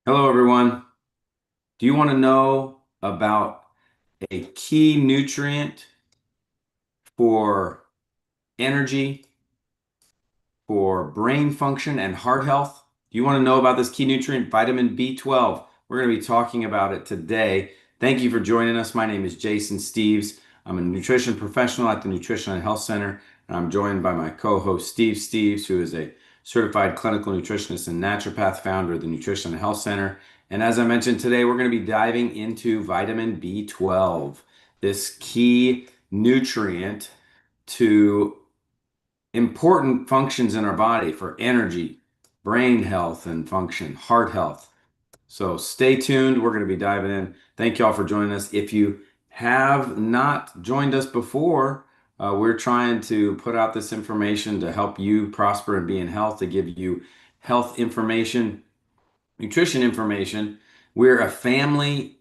Hello, everyone. Do you want to know about a key nutrient for energy, for brain function, and heart health? Do you want to know about this key nutrient, vitamin B12? We're going to be talking about it today. Thank you for joining us. My name is Jason Steves. I'm a nutrition professional at the Nutrition and Health Center, and I'm joined by my co-host, Steve Steves, who is a certified clinical nutritionist and naturopath, founder of the Nutrition and Health Center. And as I mentioned today, we're going to be diving into vitamin B12, this key nutrient to important functions in our body for energy, brain health and function, heart health. So stay tuned. We're going to be diving in. Thank you all for joining us. If you have not joined us before, we're trying to put out this information to help you prosper and be in health, to give you health information, nutrition information. We're a family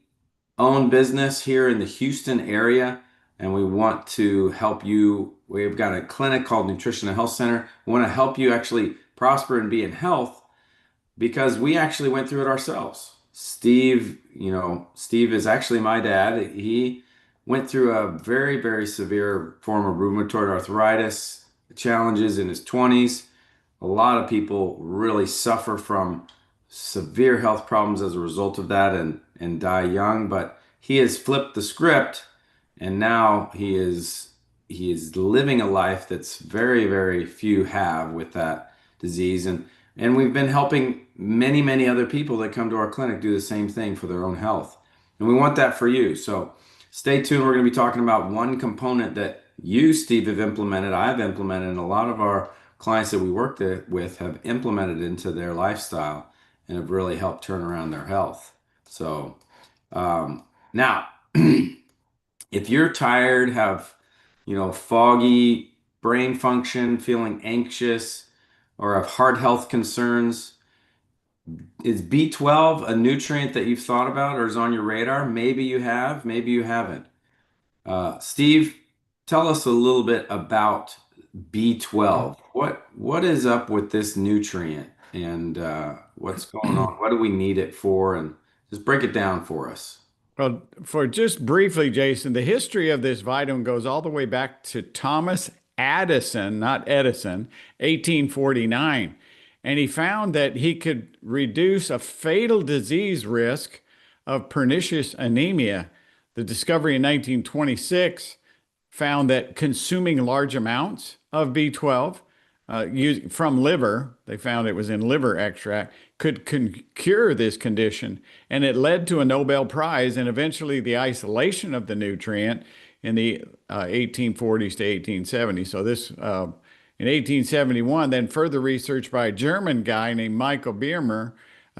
own business here in the Houston area, and we want to help you. We've got a clinic called Nutrition and Health Center. We want to help you actually prosper and be in health because we actually went through it ourselves. Steve is actually my dad. He went through a very, very severe form of rheumatoid arthritis challenges in his 20s. A lot of people really suffer from severe health problems as a result of that and die young, but he has flipped the script and now he is living a life that's very, very few have with that disease. And we've been helping many, many other people that come to our clinic do the same thing for their own health. And we want that for you. So stay tuned. We're going to be talking about one component that you, Steve, have implemented, I've implemented, and a lot of our clients that we work with have implemented into their lifestyle and have really helped turn around their health. So now, if you're tired, have foggy brain function, feeling anxious, or have heart health concerns, is B12 a nutrient that you've thought about or is on your radar? Maybe you have, maybe you haven't. Steve, tell us a little bit about B12. What is up with this nutrient and what's going on? What do we need it for? And just break it down for us. Well, for just briefly, Jason, the history of this vitamin goes all the way back to Thomas Addison, not Edison, 1849. And he found that he could reduce a fatal disease risk of pernicious anemia. The discovery in 1926 found that consuming large amounts of B12 from liver, they found it was in liver extract, could cure this condition. And it led to a Nobel Prize and eventually the isolation of the nutrient in the 1840s to 1870s. So this in 1871, then further research by a German guy named Michael Biermer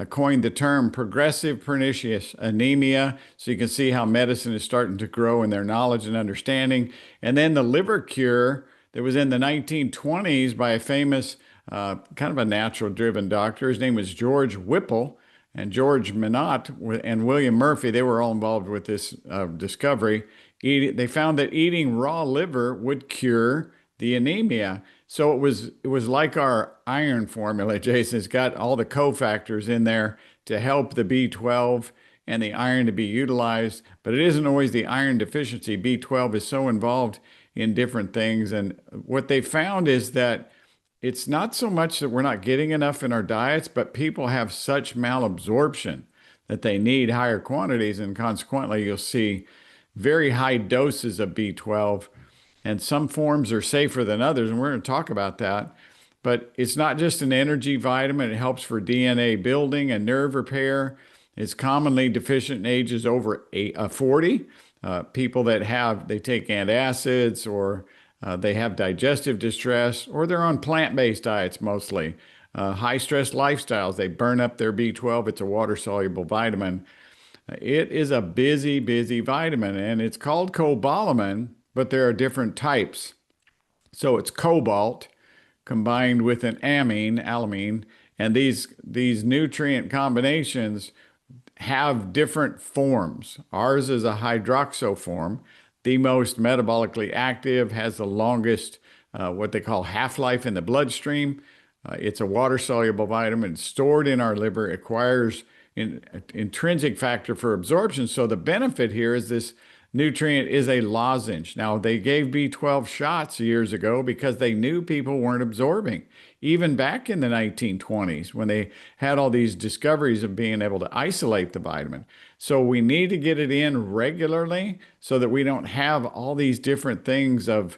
coined the term progressive pernicious anemia. So you can see how medicine is starting to grow in their knowledge and understanding. And then the liver cure that was in the 1920s by a famous kind of a natural driven doctor. His name was George Whipple, and George Minot and William Murphy. They were all involved with this discovery. They found that eating raw liver would cure the anemia. So it was like our iron formula, Jason. It's got all the cofactors in there to help the B12 and the iron to be utilized, but it isn't always the iron deficiency. B12 is so involved in different things. And what they found is that it's not so much that we're not getting enough in our diets, but people have such malabsorption that they need higher quantities. And consequently, you'll see very high doses of B12. And some forms are safer than others. And we're going to talk about that. But it's not just an energy vitamin, it helps for DNA building and nerve repair. It's commonly deficient in ages over 40. People that they take antacids or they have digestive distress, or they're on plant-based diets mostly. High stress lifestyles, they burn up their B12. It's a water soluble vitamin. It is a busy, busy vitamin, and it's called cobalamin, but there are different types. So it's cobalt combined with an alamine, and these nutrient combinations have different forms. Ours is a hydroxo form, the most metabolically active, has the longest, what they call half-life in the bloodstream. It's a water-soluble vitamin stored in our liver, acquires intrinsic factor for absorption. So the benefit here is this nutrient is a lozenge. Now, they gave B12 shots years ago because they knew people weren't absorbing, even back in the 1920s when they had all these discoveries of being able to isolate the vitamin. So we need to get it in regularly so that we don't have all these different things of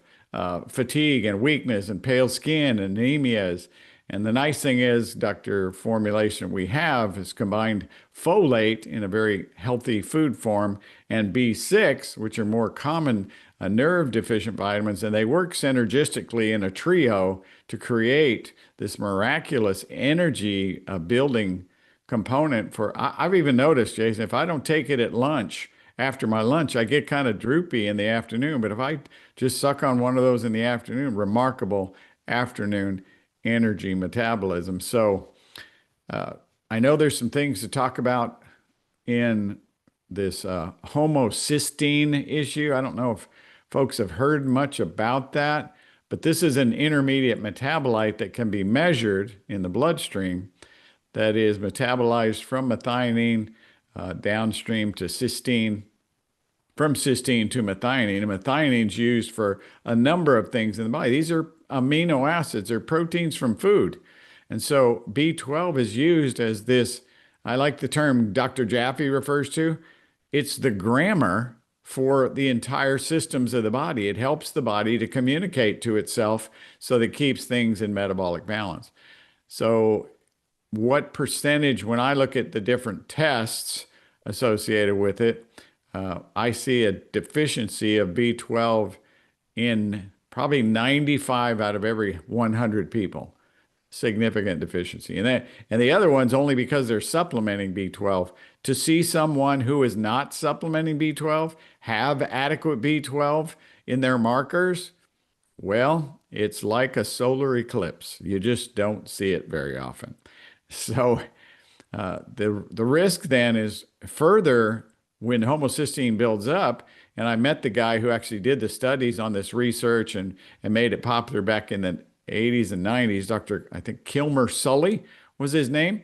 fatigue and weakness and pale skin and anemias. And the nice thing is, Dr. Formulation we have is combined folate in a very healthy food form and B6, which are more common nerve deficient vitamins, and they work synergistically in a trio to create this miraculous energy building component for. I've even noticed, Jason, if I don't take it at lunch, after my lunch, I get kind of droopy in the afternoon. But if I just suck on one of those in the afternoon, remarkable afternoon energy metabolism. So uh, I know there's some things to talk about in this homocysteine issue. I don't know if folks have heard much about that, but this is an intermediate metabolite that can be measured in the bloodstream that is metabolized from methionine downstream to cysteine, from cysteine to methionine. And methionine is used for a number of things in the body. These are amino acids or proteins from food. And so B12 is used as this, I like the term Dr. Jaffe refers to. It's the grammar for the entire systems of the body. It helps the body to communicate to itself so that it keeps things in metabolic balance. So what percentage, when I look at the different tests associated with it, I see a deficiency of B12 in probably 95 out of every 100 people. Significant deficiency. And the other ones only because they're supplementing B12. To see someone who is not supplementing B12 have adequate B12 in their markers, well, it's like a solar eclipse. You just don't see it very often. So the risk then is further when homocysteine builds up. And I met the guy who actually did the studies on this research and made it popular back in the 80s and 90s. Dr. I think Kilmer Sully was his name.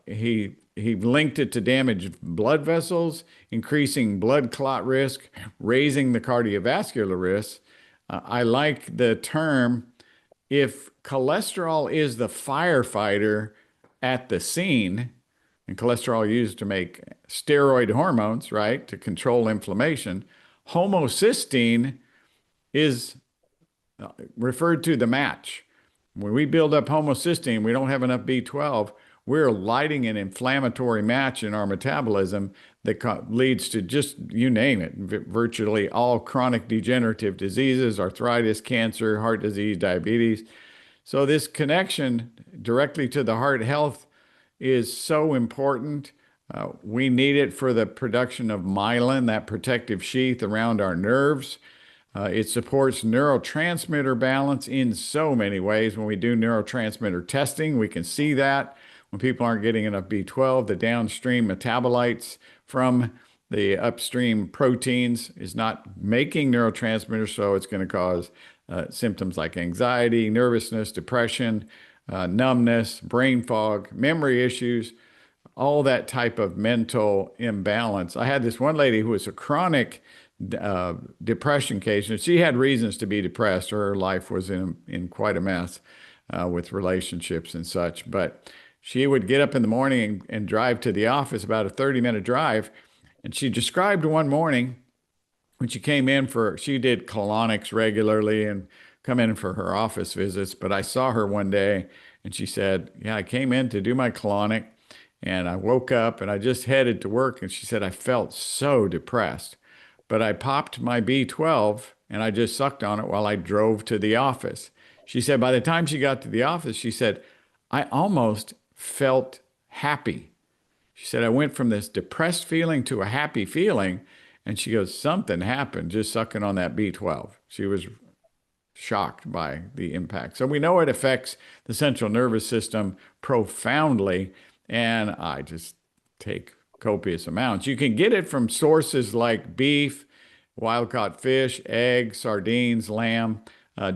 He linked it to damaged blood vessels, increasing blood clot risk, raising the cardiovascular risk. I like the term, if cholesterol is the firefighter at the scene, and cholesterol used to make steroid hormones, right, to control inflammation, homocysteine is referred to the match. When we build up homocysteine, we don't have enough B12. We're lighting an inflammatory match in our metabolism that leads to just, you name it, virtually all chronic degenerative diseases, arthritis, cancer, heart disease, diabetes. So this connection directly to the heart health is so important. We need it for the production of myelin, that protective sheath around our nerves. It supports neurotransmitter balance in so many ways. When we do neurotransmitter testing, we can see that when people aren't getting enough B12, the downstream metabolites from the upstream proteins is not making neurotransmitters, so it's going to cause symptoms like anxiety, nervousness, depression, numbness, brain fog, memory issues, all that type of mental imbalance. I had this one lady who was a chronic depression case, and she had reasons to be depressed. Her life was in quite a mess with relationships and such. But she would get up in the morning and drive to the office, about a 30-minute drive. And she described one morning when she came in she did colonics regularly and come in for her office visits. But I saw her one day and she said, yeah, I came in to do my colonic and I woke up and I just headed to work. And she said, I felt so depressed, but I popped my B12 and I just sucked on it while I drove to the office. She said, by the time she got to the office, she said, I almost felt happy. She said, I went from this depressed feeling to a happy feeling. And she goes, something happened just sucking on that B12. She was shocked by the impact. So we know it affects the central nervous system profoundly. And I just take copious amounts. You can get it from sources like beef, wild caught fish, eggs, sardines, lamb.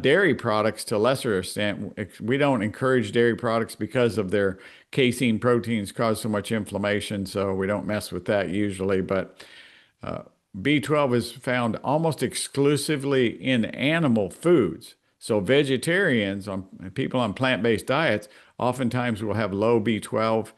dairy products to a lesser extent. We don't encourage dairy products because of their casein proteins cause so much inflammation, so we don't mess with that usually. But uh, B12 is found almost exclusively in animal foods. So vegetarians, people on plant-based diets, oftentimes will have low B12.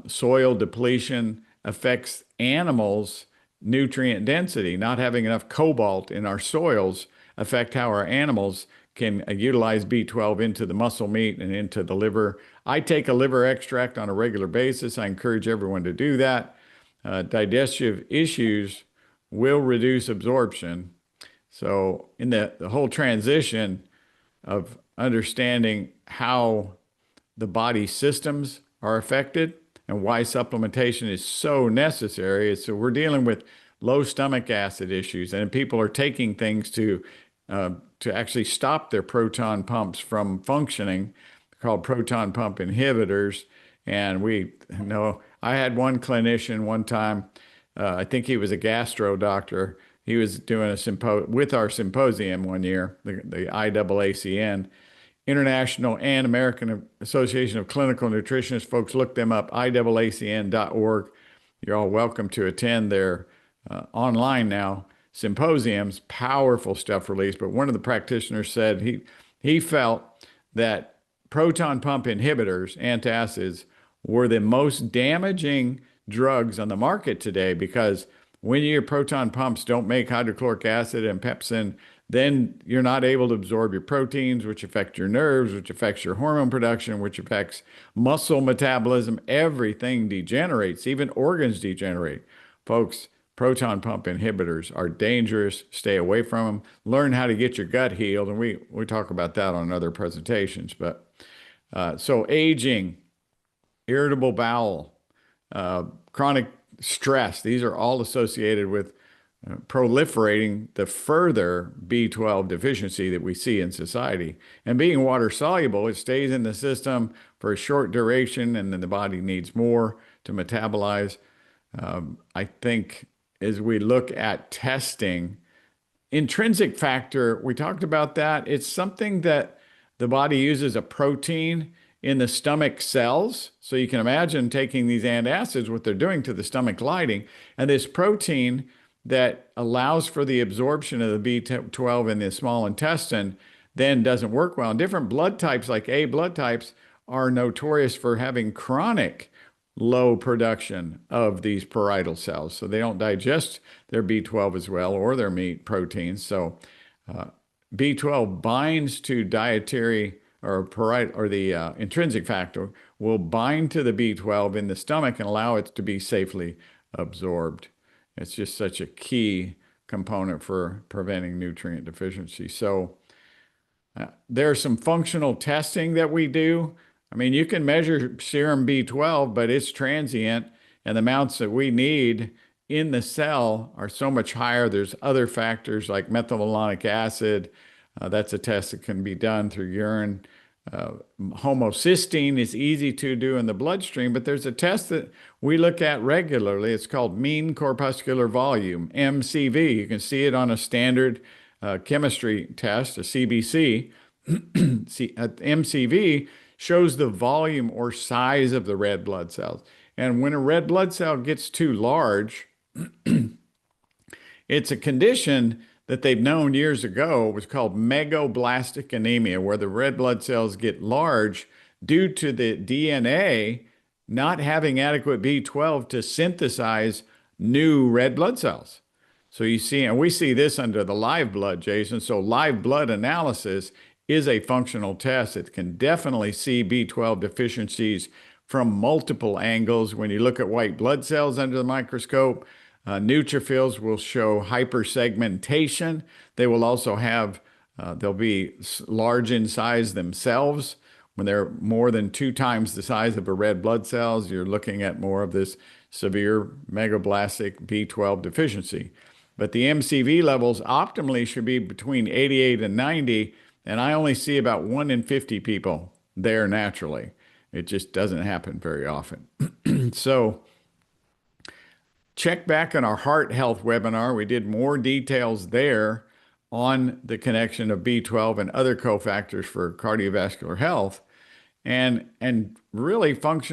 Soil depletion affects animals' nutrient density. Not having enough cobalt in our soils affect how our animals can utilize B12 into the muscle meat and into the liver. I take a liver extract on a regular basis. I encourage everyone to do that. Digestive issues will reduce absorption. So, in the whole transition of understanding how the body systems are affected and why supplementation is so necessary. So we're dealing with low stomach acid issues, and people are taking things to actually stop their proton pumps from functioning, called proton pump inhibitors. And we know I had one clinician one time. I think he was a gastro doctor. He was doing a with our symposium one year, the IAACN, International and American Association of Clinical Nutritionists. Folks, look them up, IAACN.org. You're all welcome to attend their online now symposiums. Powerful stuff released. But one of the practitioners said he felt that proton pump inhibitors, antacids, were the most damaging drugs on the market today because when your proton pumps don't make hydrochloric acid and pepsin, then you're not able to absorb your proteins, which affect your nerves, which affects your hormone production, which affects muscle metabolism. Everything degenerates, even organs degenerate. Folks, proton pump inhibitors are dangerous. Stay away from them. Learn how to get your gut healed. And we talk about that on other presentations. But so aging, irritable bowel, chronic stress, these are all associated with proliferating the further B12 deficiency that we see in society. And being water soluble, it stays in the system for a short duration and then the body needs more to metabolize. I think as we look at testing, intrinsic factor, we talked about that. It's something that the body uses a protein in the stomach cells. So you can imagine taking these antacids, what they're doing to the stomach lining, and this protein that allows for the absorption of the B12 in the small intestine then doesn't work well. And different blood types, like A blood types, are notorious for having chronic low production of these parietal cells. So they don't digest their B12 as well or their meat proteins. So B12 binds to dietary or parietal or the intrinsic factor will bind to the B12 in the stomach and allow it to be safely absorbed. It's just such a key component for preventing nutrient deficiency. So there's some functional testing that we do. I mean, you can measure serum B12, but it's transient, and the amounts that we need in the cell are so much higher. There's other factors like methylmalonic acid. That's a test that can be done through urine. Homocysteine is easy to do in the bloodstream, but there's a test that we look at regularly. It's called mean corpuscular volume, MCV. You can see it on a standard chemistry test, a CBC. MCV shows the volume or size of the red blood cells. And when a red blood cell gets too large, it's a condition that they've known years ago was called megablastic anemia, where the red blood cells get large due to the DNA not having adequate B12 to synthesize new red blood cells. So you see, and we see this under the live blood, Jason. So live blood analysis is a functional test. It can definitely see B12 deficiencies from multiple angles. When you look at white blood cells under the microscope, neutrophils will show hypersegmentation. They will also have, they'll be large in size themselves. When they're more than 2 times the size of a red blood cells, you're looking at more of this severe megablastic B12 deficiency. But the MCV levels optimally should be between 88 and 90, and I only see about 1 in 50 people there naturally. It just doesn't happen very often. So check back on our heart health webinar. We did more details there on the connection of B12 and other cofactors for cardiovascular health and really focus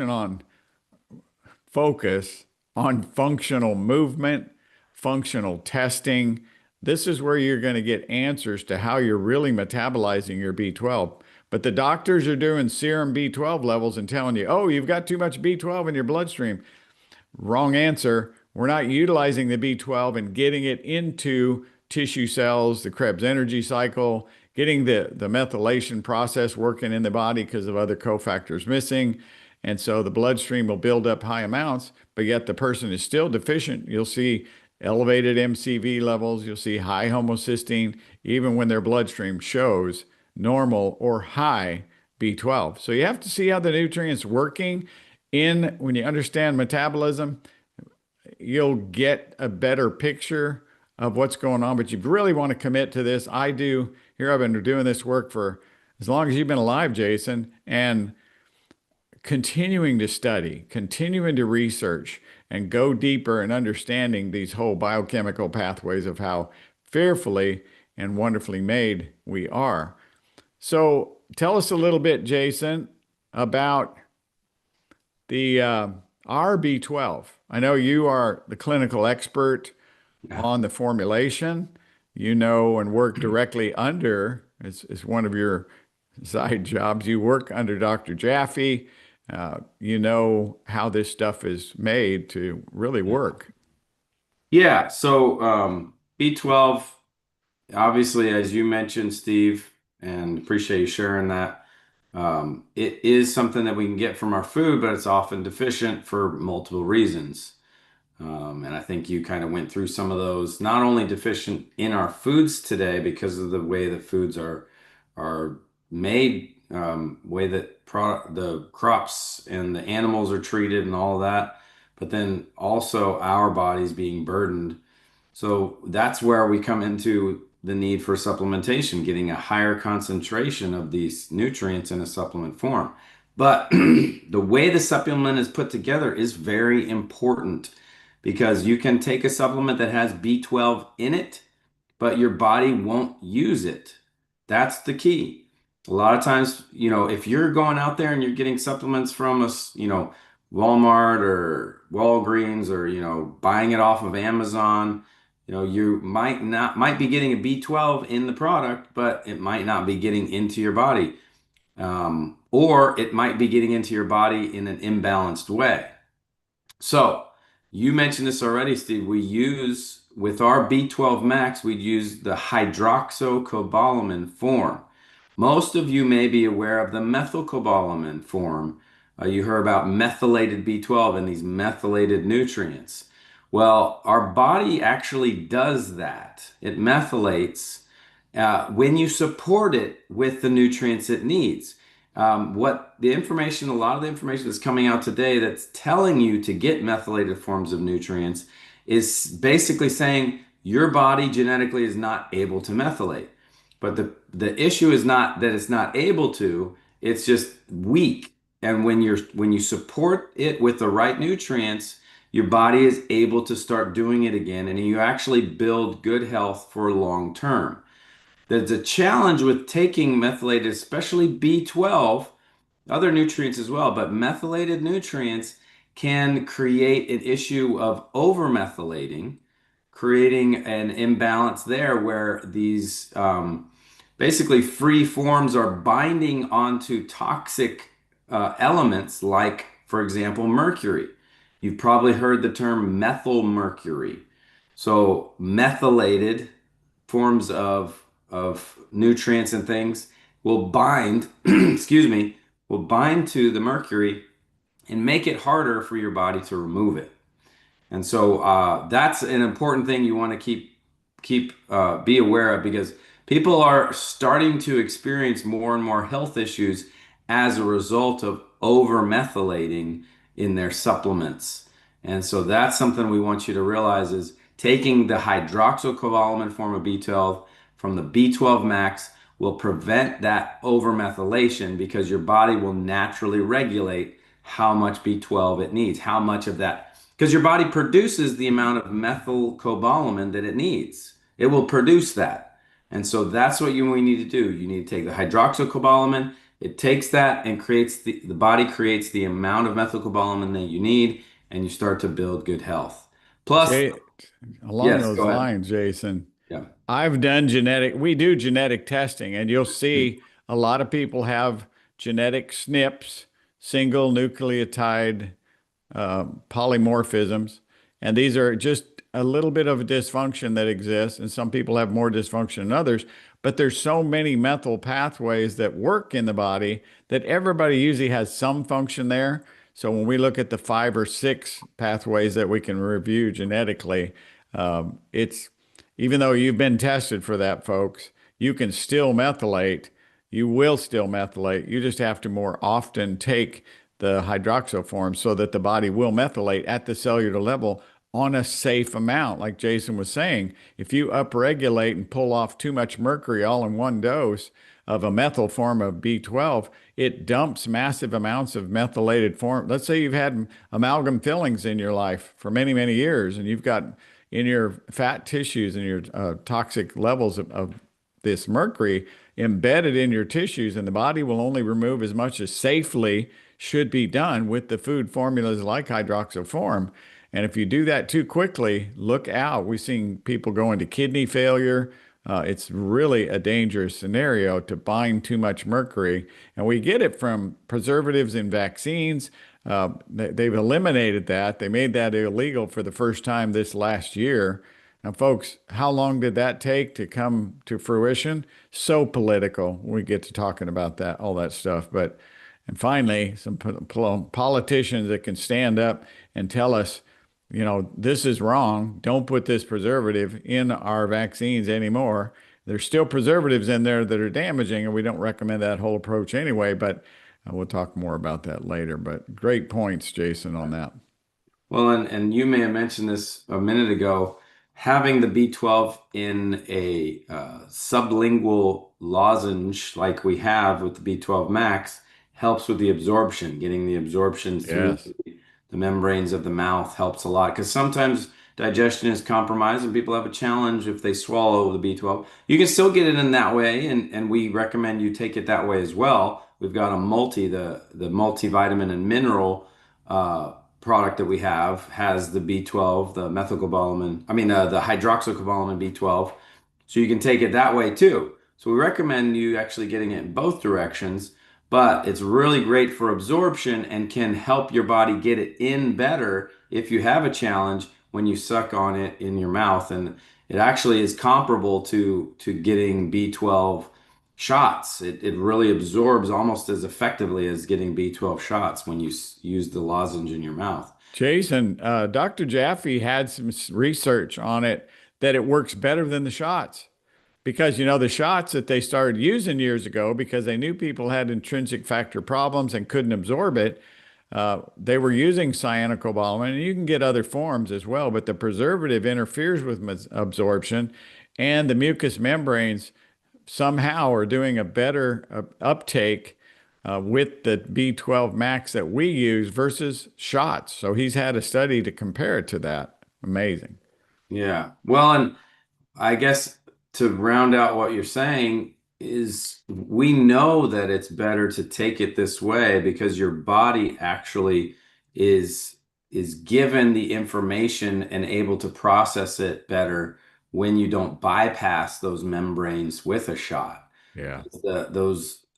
on functional movement, functional testing. This is where you're going to get answers to how you're really metabolizing your B12. But the doctors are doing serum B12 levels and telling you, oh, you've got too much B12 in your bloodstream. Wrong answer. We're not utilizing the B12 and getting it into tissue cells, the Krebs energy cycle, getting the methylation process working in the body because of other cofactors missing. And so the bloodstream will build up high amounts, but yet the person is still deficient. You'll see elevated MCV levels, you'll see high homocysteine, even when their bloodstream shows normal or high B12. So you have to see how the nutrient's working in when you understand metabolism, you'll get a better picture of what's going on, but you really want to commit to this. I do. Here, I've been doing this work for as long as you've been alive, Jason, and continuing to study, continuing to research, and go deeper in understanding these whole biochemical pathways of how fearfully and wonderfully made we are. So, tell us a little bit, Jason, about the RB12. I know you are the clinical expert Yeah. on the formulation. You know and work directly under, it's one of your side jobs. You work under Dr. Jaffe. You know how this stuff is made to really work. Yeah. So B12, obviously, as you mentioned, Steve, and appreciate you sharing that. It is something that we can get from our food, but it's often deficient for multiple reasons. And I think you kind of went through some of those, not only deficient in our foods today because of the way that foods are made, way that the crops and the animals are treated and all of that, but then also our bodies being burdened. So that's where we come into the need for supplementation, getting a higher concentration of these nutrients in a supplement form. But the way the supplement is put together is very important because you can take a supplement that has B12 in it, but your body won't use it. That's the key. A lot of times, if you're going out there and you're getting supplements from us, Walmart or Walgreens or, buying it off of Amazon, you might be getting a B12 in the product, but it might not be getting into your body. Or it might be getting into your body in an imbalanced way. So you mentioned this already, Steve. We use with our B12 Max, we'd use the hydroxycobalamin form. Most of you may be aware of the methylcobalamin form. You heard about methylated B12 and these methylated nutrients. Well, our body actually does that. It methylates when you support it with the nutrients it needs. A lot of the information that's coming out today that's telling you to get methylated forms of nutrients is basically saying your body genetically is not able to methylate. But the issue is not that it's not able to, it's just weak. And when you support it with the right nutrients, your body is able to start doing it again, and you actually build good health for long term. There's a challenge with taking methylated, especially B12, other nutrients as well, but methylated nutrients can create an issue of overmethylating, creating an imbalance there where these basically free forms are binding onto toxic elements like, for example, mercury. You've probably heard the term methyl mercury. So methylated forms of nutrients and things will bind, excuse me, will bind to the mercury and make it harder for your body to remove it. And so that's an important thing you want to be aware of because people are starting to experience more and more health issues as a result of over methylating in their supplements. And so that's something we want you to realize is taking the hydroxycobalamin form of B12 from the B12 max will prevent that over methylation because your body will naturally regulate how much B12 it needs, how much of that because your body produces the amount of methylcobalamin that it needs. It will produce that. And so that's what we need to do. You need to take the hydroxycobalamin. It takes that and creates the body creates the amount of methylcobalamin that you need, and you start to build good health. Plus, Jay, along yes, those go ahead. lines, Jason, Yeah. I've done we do genetic testing, and you'll see a lot of people have genetic SNPs, single nucleotide polymorphisms. And these are just a little bit of a dysfunction that exists. And some people have more dysfunction than others. But there's so many methyl pathways that work in the body that everybody usually has some function there. So when we look at the 5 or 6 pathways that we can review genetically, it's even though you've been tested for that, folks, you can still methylate. You will still methylate. You just have to more often take the hydroxyl so that the body will methylate at the cellular level on a safe amount. Like Jason was saying, if you upregulate and pull off too much mercury all in one dose of a methyl form of B12, it dumps massive amounts of methylated form. Let's say you've had amalgam fillings in your life for many, many years, and you've got in your fat tissues and your toxic levels of this mercury embedded in your tissues, and the body will only remove as much as safely should be done with the food formulas like hydroxyform. And if you do that too quickly, look out. We've seen people go into kidney failure. It's really a dangerous scenario to bind too much mercury. And we get it from preservatives in vaccines. They've eliminated that. They made that illegal for the first time this last year. Now, folks, how long did that take to come to fruition? So political. We get to talking about that, all that stuff. But, and finally, some politicians that can stand up and tell us, this is wrong. Don't put this preservative in our vaccines anymore. There's still preservatives in there that are damaging, and we don't recommend that whole approach anyway. But we'll talk more about that later. But great points, Jason, on that. Well, and you may have mentioned this a minute ago. Having the B12 in a sublingual lozenge like we have with the B12 Max helps with the absorption. Getting the absorption through Yes. the membranes of the mouth helps a lot because sometimes digestion is compromised and people have a challenge if they swallow the B12. You can still get it in that way, and we recommend you take it that way as well. We've got the multivitamin and mineral product that we have has the B12, the methylcobalamin, the hydroxycobalamin B12. So you can take it that way too. So we recommend you actually getting it in both directions, but it's really great for absorption and can help your body get it in better if you have a challenge when you suck on it in your mouth. And it actually is comparable to getting B12 shots. It really absorbs almost as effectively as getting B12 shots when you use the lozenge in your mouth. Jason, Dr. Jaffe had some research on it that it works better than the shots because, the shots that they started using years ago because they knew people had intrinsic factor problems and couldn't absorb it. They were using cyanocobalamin, and you can get other forms as well, but the preservative interferes with absorption, and the mucous membranes somehow are doing a better uptake with the B12 Max that we use versus shots. So he's had a study to compare it to that. Amazing. Yeah. Well, and I guess to round out what you're saying is we know that it's better to take it this way because your body actually is is given the information and able to process it better when you don't bypass those membranes with a shot. Yeah.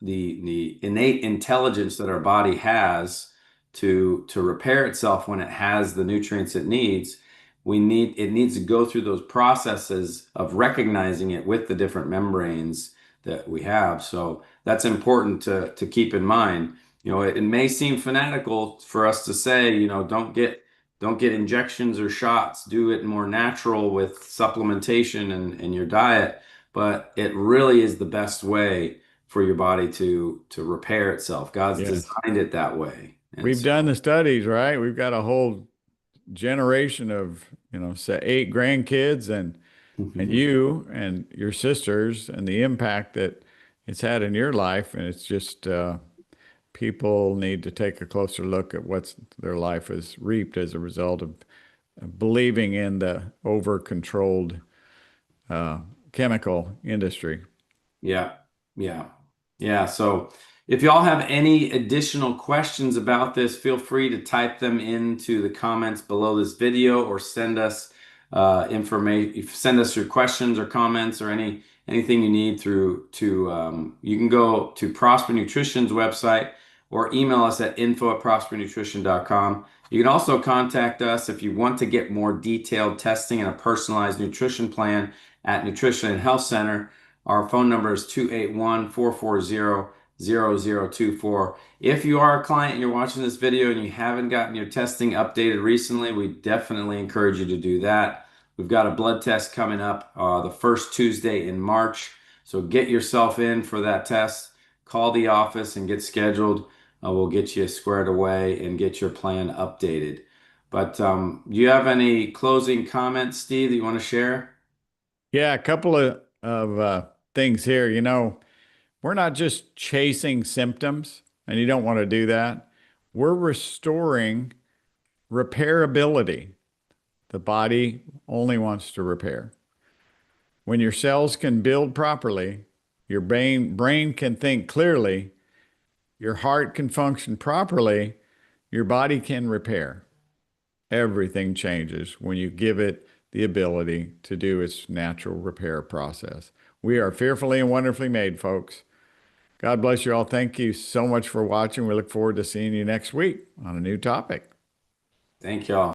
The innate intelligence that our body has to repair itself when it has the nutrients it needs, it needs to go through those processes of recognizing it with the different membranes that we have. So that's important to keep in mind. It may seem fanatical for us to say, don't get injections or shots. Do it more natural with supplementation and your diet. But it really is the best way for your body to repair itself. God's Yes. designed it that way. And We've so, done the studies, right? We've got a whole generation of, say 8 grandkids and you and your sisters and the impact that it's had in your life. And it's just people need to take a closer look at what their life has reaped as a result of believing in the over controlled chemical industry. Yeah, yeah, yeah. So if y'all have any additional questions about this, feel free to type them into the comments below this video or send us information. Send us your questions or comments or anything you need through to you can go to Prosper Nutrition's website or email us at info@prospernutrition.com. You can also contact us if you want to get more detailed testing and a personalized nutrition plan at Nutrition and Health Center. Our phone number is 281-440-0024. If you are a client and you're watching this video and you haven't gotten your testing updated recently, we definitely encourage you to do that. We've got a blood test coming up the first Tuesday in March. So get yourself in for that test. Call the office and get scheduled. We'll get you squared away and get your plan updated. But do you have any closing comments, Steve, that you want to share? Yeah, a couple of things here. We're not just chasing symptoms, and you don't want to do that. We're restoring repairability. The body only wants to repair. When your cells can build properly, your brain can think clearly, your heart can function properly, your body can repair. Everything changes when you give it the ability to do its natural repair process. We are fearfully and wonderfully made, folks. God bless you all. Thank you so much for watching. We look forward to seeing you next week on a new topic. Thank y'all.